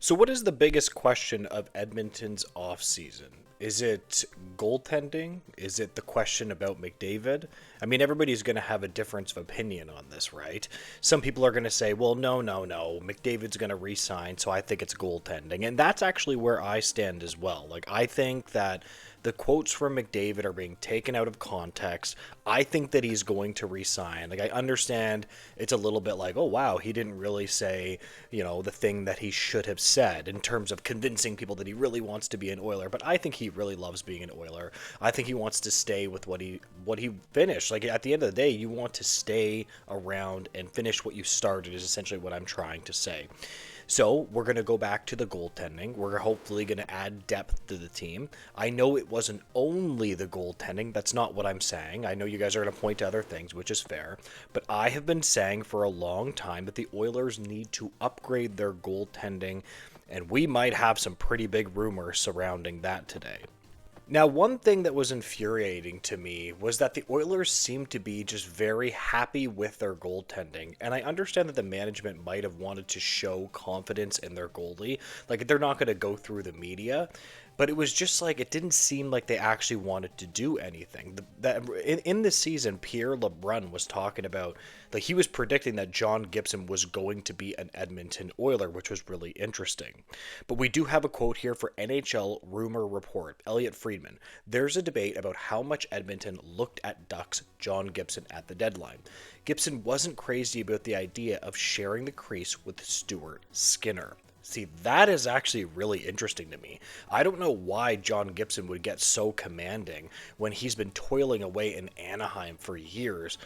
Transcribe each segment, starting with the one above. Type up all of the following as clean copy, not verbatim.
So, what is the biggest question of Edmonton's offseason? Is it goaltending? Is it the question about McDavid? I mean, everybody's going to have a difference of opinion on this, right? Some people are going to say, well, no, no, no, McDavid's going to re sign, so I think it's goaltending. And that's actually where I stand as well. Like, I think that the quotes from McDavid are being taken out of context. I think that he's going to resign. Like, I understand it's a little bit like, oh, wow, he didn't really say, the thing that he should have said in terms of convincing people that he really wants to be an Oiler. But I think he really loves being an Oiler. I think he wants to stay with what he finished. Like, at the end of the day, you want to stay around and finish what you started is essentially what I'm trying to say. So we're going to go back to the goaltending. We're hopefully going to add depth to the team. I know it wasn't only the goaltending. That's not what I'm saying. I know you guys are going to point to other things, which is fair. But I have been saying for a long time that the Oilers need to upgrade their goaltending, and we might have some pretty big rumors surrounding that today. Now, one thing that was infuriating to me was that the Oilers seemed to be just very happy with their goaltending. And I understand that the management might have wanted to show confidence in their goalie. Like, they're not going to go through the media. But it was just like, it didn't seem like they actually wanted to do anything. In this season, Pierre LeBrun was talking about, like, he was predicting that John Gibson was going to be an Edmonton Oiler, which was really interesting. But we do have a quote here for NHL Rumor Report, Elliot Friedman. There's a debate about how much Edmonton looked at Ducks John Gibson at the deadline. Gibson wasn't crazy about the idea of sharing the crease with Stuart Skinner. See, that is actually really interesting to me. I don't know why John Gibson would get so commanding when he's been toiling away in Anaheim for years.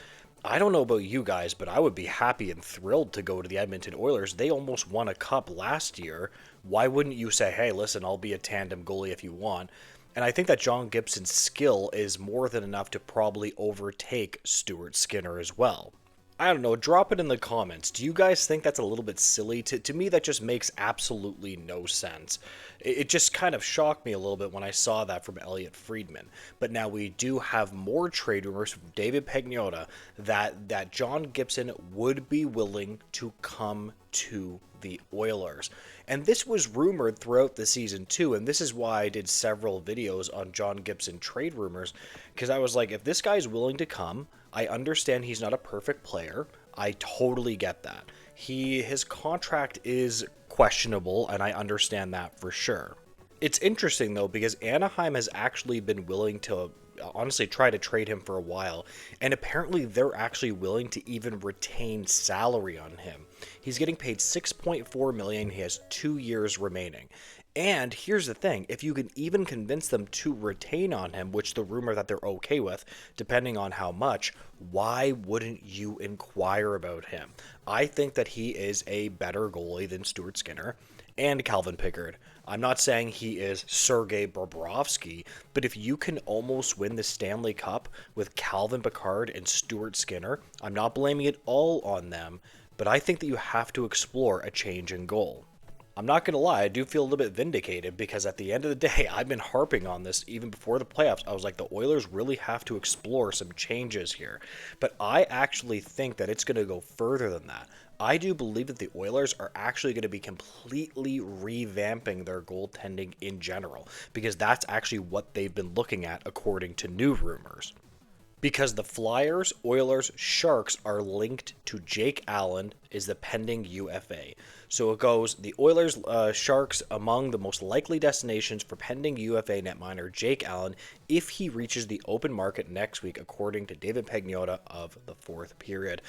I don't know about you guys, but I would be happy and thrilled to go to the Edmonton Oilers. They almost won a cup last year. Why wouldn't you say, hey, listen, I'll be a tandem goalie if you want? And I think that John Gibson's skill is more than enough to probably overtake Stuart Skinner as well. I don't know, drop it in the comments. Do you guys think that's a little bit silly? To me, that just makes absolutely no sense. It just kind of shocked me a little bit when I saw that from Elliot Friedman. But now we do have more trade rumors from David Pagnotta that John Gibson would be willing to come to the Oilers. And this was rumored throughout the season too, and this is why I did several videos on John Gibson trade rumors, because I was like, if this guy's willing to come, I understand he's not a perfect player. I totally get that. His contract is questionable, and I understand that for sure. It's interesting though, because Anaheim has actually been willing to honestly try to trade him for a while, and apparently they're actually willing to even retain salary on him. He's getting paid $6.4 million. He has 2 years remaining. And here's the thing, if you can even convince them to retain on him, which the rumor that they're okay with, depending on how much, why wouldn't you inquire about him? I think that he is a better goalie than Stuart Skinner and Calvin Pickard. I'm not saying he is Sergei Bobrovsky, but if you can almost win the Stanley Cup with Calvin Pickard and Stuart Skinner, I'm not blaming it all on them, but I think that you have to explore a change in goal. I'm not going to lie, I do feel a little bit vindicated because at the end of the day, I've been harping on this even before the playoffs. I was like, the Oilers really have to explore some changes here. But I actually think that it's going to go further than that. I do believe that the Oilers are actually going to be completely revamping their goaltending in general, because that's actually what they've been looking at according to new rumors. Because the Flyers, Oilers, Sharks are linked to Jake Allen is the pending UFA. So it goes, the Oilers, Sharks among the most likely destinations for pending UFA netminer Jake Allen if he reaches the open market next week, according to David Pagnotta of the Fourth Period.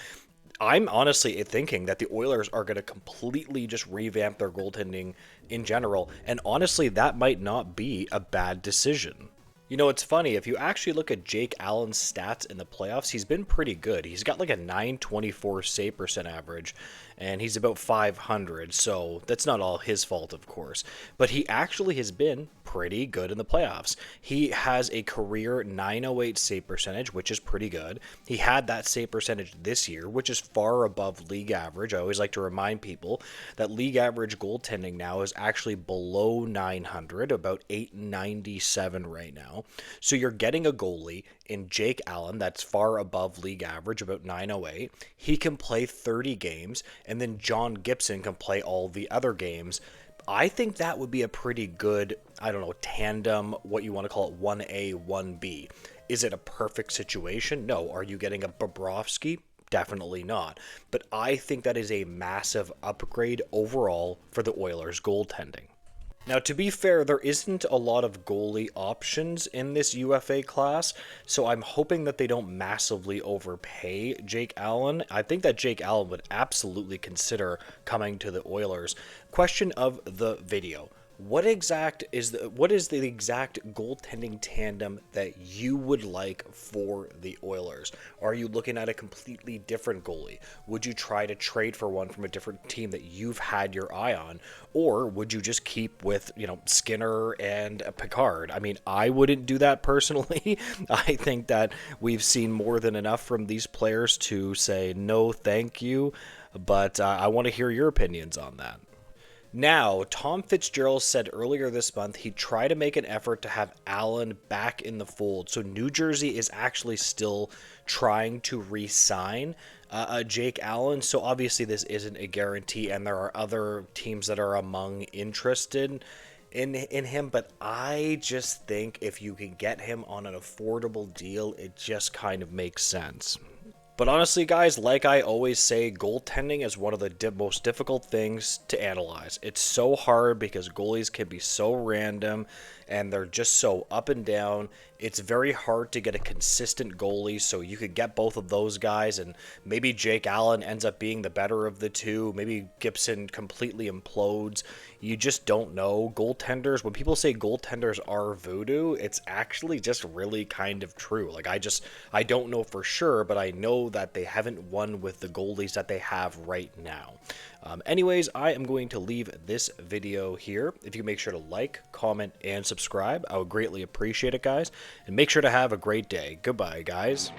I'm honestly thinking that the Oilers are going to completely just revamp their goaltending in general, and honestly, that might not be a bad decision. You know, it's funny, if you actually look at Jake Allen's stats in the playoffs, he's been pretty good. He's got like a .924 save percent average, and he's about 500, so that's not all his fault, of course. But he actually has been pretty good in the playoffs. He has a career .908 save percentage, which is pretty good. He had that save percentage this year, which is far above league average. I always like to remind people that league average goaltending now is actually below 900, about 897 right now. So you're getting a goalie in Jake Allen that's far above league average, about 908. He can play 30 games, and then John Gibson can play all the other games. I think that would be a pretty good, I don't know, tandem, what you want to call it, 1A, 1B. Is it a perfect situation? No. Are you getting a Bobrovsky? Definitely not. But I think that is a massive upgrade overall for the Oilers goaltending. Now, to be fair, there isn't a lot of goalie options in this UFA class, so I'm hoping that they don't massively overpay Jake Allen. I think that Jake Allen would absolutely consider coming to the Oilers. Question of the video. What is the exact goaltending tandem that you would like for the Oilers? Are you looking at a completely different goalie? Would you try to trade for one from a different team that you've had your eye on? Or would you just keep with, Skinner and Picard? I mean, I wouldn't do that personally. I think that we've seen more than enough from these players to say no thank you, but I want to hear your opinions on that. Now, Tom Fitzgerald said earlier this month he'd try to make an effort to have Allen back in the fold. So New Jersey is actually still trying to re-sign Jake Allen. So obviously this isn't a guarantee, and there are other teams that are among interested in him. But I just think if you can get him on an affordable deal, it just kind of makes sense. But honestly, guys, like I always say, goaltending is one of the most difficult things to analyze. It's so hard because goalies can be so random and they're just so up and down. It's very hard to get a consistent goalie, so you could get both of those guys, and maybe Jake Allen ends up being the better of the two. Maybe Gibson completely implodes. You just don't know. Goaltenders, when people say goaltenders are voodoo, it's actually just really kind of true. Like, I don't know for sure, but I know that they haven't won with the goalies that they have right now. Anyways, I am going to leave this video here. If you can make sure to like, comment, and subscribe, I would greatly appreciate it, guys. And make sure to have a great day. Goodbye, guys.